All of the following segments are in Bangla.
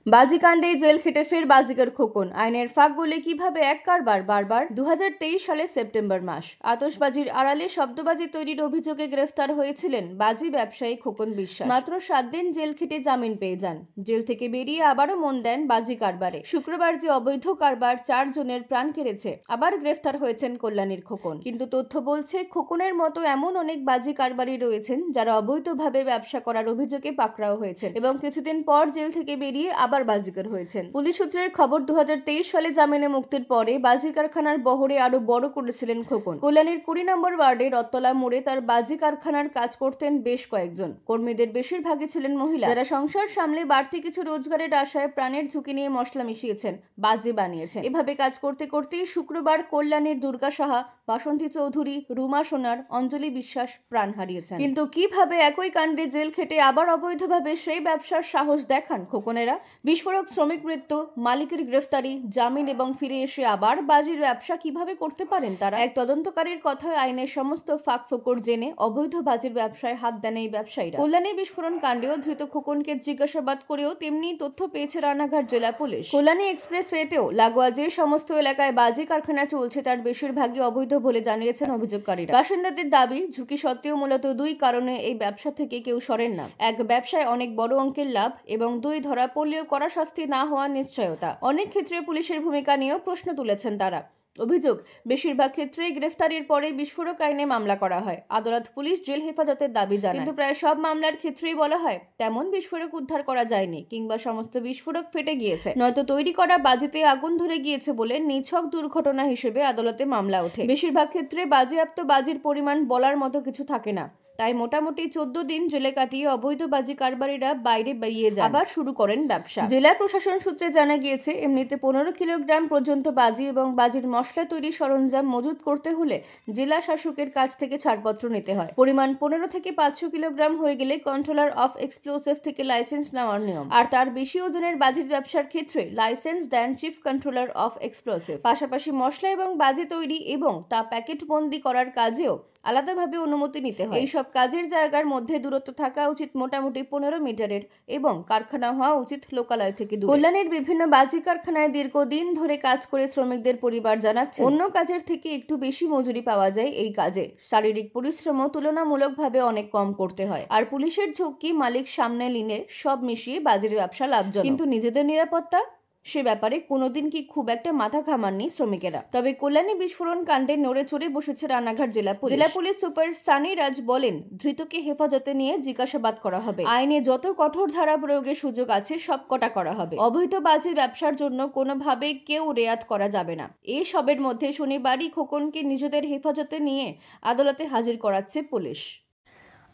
বাজিকাণ্ডে জেল খেটে ফের বাজিকর খোকন। আইনের ফাঁক গলে কিভাবে এক কারবার বারবার। 2023 সালের সেপ্টেম্বর মাস আতশবাজির আড়ালে শব্দবাজি তৈরির অভিযোগে গ্রেফতার হয়েছিলেন বাজি ব্যবসায়ী খোকন বিশ্বাস। মাত্র 7 দিন জেল খেটে জামিন পেয়ে যান। জেল থেকে বেরিয়ে আবারও মন দেন বাজি কারবারে। শুক্রবার যে অবৈধ কারবার 4 জনের প্রাণ কেড়েছে, আবার গ্রেফতার হয়েছেন কল্যাণীর খোকন। কিন্তু তথ্য বলছে খোকনের মতো এমন অনেক বাজি কারবারি রয়েছেন যারা অবৈধভাবে ব্যবসা করার অভিযোগে পাকড়াও হয়েছেন এবং কিছুদিন পর জেল থেকে বেরিয়ে আবার বাজিকর হয়েছেন। পুলিশ সূত্রের খবর, 2023 সালে জামিনে মুক্তির পরে বাজি কারখানার বহরে আরো বড় করেছিলেন খোকন। কল্যাণীর 20 নম্বর ওয়ার্ডে রত্তলা মোড়ে তার বাজি কারখানার কাজ করতেন বেশ কয়েকজন। কর্মীদের বেশিরভাগই ছিলেন মহিলা, যারা সংসার সামলে বাড়তি কিছু রোজগারের আশায় প্রাণের ঝুঁকি নিয়ে মশলা মিশিয়েছেন, বাজি বানিয়েছেন। এভাবে কাজ করতে করতেই শুক্রবার কল্যাণীর দুর্গা সাহা, বাসন্তী চৌধুরী, রুমা সোনার, অঞ্জলি বিশ্বাস প্রাণ হারিয়েছেন। কিন্তু কিভাবে একই কাণ্ডে জেল খেটে আবার অবৈধভাবে সেই ব্যবসার সাহস দেখান খোকনেরা? বিস্ফোরক শ্রমিক মৃত্যু, মালিকের গ্রেফতারি, জামিন এবং ফিরে এসে আবার বাজির ব্যবসা কিভাবে করতে পারেন তারা? এক তদন্তকারীর কথায় আইনের সমস্ত ফাঁক ফোকর জেনে অবৈধ বাজির ব্যবসায় হাত দেন এই ব্যবসায়ীরা। কল্যাণী বিস্ফোরণ কাণ্ডেও ধৃত খোকনকে জিজ্ঞাসাবাদ করেও তেমনি তথ্য পেয়েছে রানাঘাট জেলা পুলিশ। কল্যাণী এক্সপ্রেসওয়েতেও লাগোয়া যে সমস্ত এলাকায় বাজি কারখানা চলছে তার বেশিরভাগই অবৈধ বলে জানিয়েছেন অভিযোগকারীরা। বাসিন্দাদের দাবি, ঝুঁকি সত্ত্বেও মূলত দুই কারণে এই ব্যবসা থেকে কেউ সরেন না। এক, ব্যবসায় অনেক বড় অঙ্কের লাভ, এবং দুই, ধরা পড়লেও কড়া শাস্তি না হওয়ার নিশ্চয়তা। অনেক ক্ষেত্রে পুলিশের ভূমিকা নিয়েও প্রশ্ন তুলেছেন তারা। অভিযোগ, বেশিরভাগ ক্ষেত্রেই গ্রেফতারির পরে বিস্ফোরক আইনে মামলা করা হয়। আদালত পুলিশ জেল হেফাজতের দাবি জানায়, কিন্তু প্রায় সব মামলার ক্ষেত্রেই বলা হয় তেমন বিস্ফোরক উদ্ধার করা যায়নি, কিংবা সমস্ত বিস্ফোরক ফেটে গিয়েছে, নয়তো তৈরি করা বাজিতে আগুন ধরে গিয়েছে বলে নিছক দুর্ঘটনা হিসেবে আদালতে মামলা ওঠে। বেশিরভাগ ক্ষেত্রে বাজেয়াপ্ত বাজির পরিমাণ বলার মতো কিছু থাকে না। তাই মোটামুটি 14 দিন জেলে কাটিয়ে অবৈধ বাজি কারবারিরা বাইরে বেরিয়ে যান, আবার শুরু করেন ব্যবসা। জেলা প্রশাসন সূত্রে জানা গিয়েছে, এমনিতে 15 কিলোগ্রাম পর্যন্ত বাজি এবং বাজির মশলা তৈরির সরঞ্জাম মজুত করতে হলে জেলা শাসকের কাছ থেকে ছাড়পত্র নিতে হয়। পরিমাণ 15 থেকে 500 কিলোগ্রাম হয়ে গেলে কন্ট্রোলার অফ এক্সপ্লোসিভ থেকে লাইসেন্স নেওয়ার নিয়ম। আর তার বেশি ওজনের বাজির ব্যবসার ক্ষেত্রে লাইসেন্স দেন চিফ কন্ট্রোলার অফ এক্সপ্লোসিভ। পাশাপাশি মশলা এবং বাজি তৈরি এবং তা প্যাকেট বন্দি করার কাজেও আলাদাভাবে অনুমতি নিতে হয়। এইসব কাজের জায়গার মধ্যে দূরত্ব থাকা উচিত মোটামুটি 15 মিটারের, এবং কারখানা হওয়া উচিত লোকালয় থেকে দূরে। কল্যাণীর বিভিন্ন বাজি কারখানায় দীর্ঘদিন ধরে কাজ করে শ্রমিকদের পরিবার জানাচ্ছে, অন্য কাজের থেকে একটু বেশি মজুরি পাওয়া যায় এই কাজে। শারীরিক পরিশ্রমও তুলনামূলকভাবে অনেক কম করতে হয়। আর পুলিশের ঝুঁকি মালিক সামনে নিলে সব মিশিয়ে বাজির ব্যবসা লাভজনক। কিন্তু নিজেদের নিরাপত্তা, সে ব্যাপারে কোনোদিন কি খুব একটা মাথা ঘামাননি শ্রমিকেরা। তবে কল্যাণী বিস্ফোরণ কাণ্ডে নড়ে চড়ে বসেছে রানাঘাট জেলা পুলিশ সুপার সানি রাজ বলেন, ধৃতকে হেফাজতে নিয়ে জিজ্ঞাসাবাদ করা হবে। আইনে যত কঠোর ধারা প্রয়োগের সুযোগ আছে সব কটা করা হবে। অবৈধ বাজির ব্যবসার জন্য কোনোভাবে কেউ রেয়াত করা যাবে না। এই সবের মধ্যে শনিবারই খোকনকে নিজেদের হেফাজতে নিয়ে আদালতে হাজির করাচ্ছে পুলিশ।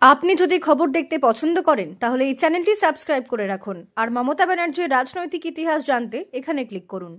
আপনি যদি খবর দেখতে পছন্দ করেন তাহলে এই চ্যানেলটি সাবস্ক্রাইব করে রাখুন, আর মমতা ব্যানার্জির রাজনৈতিক ইতিহাস জানতে এখানে ক্লিক করুন।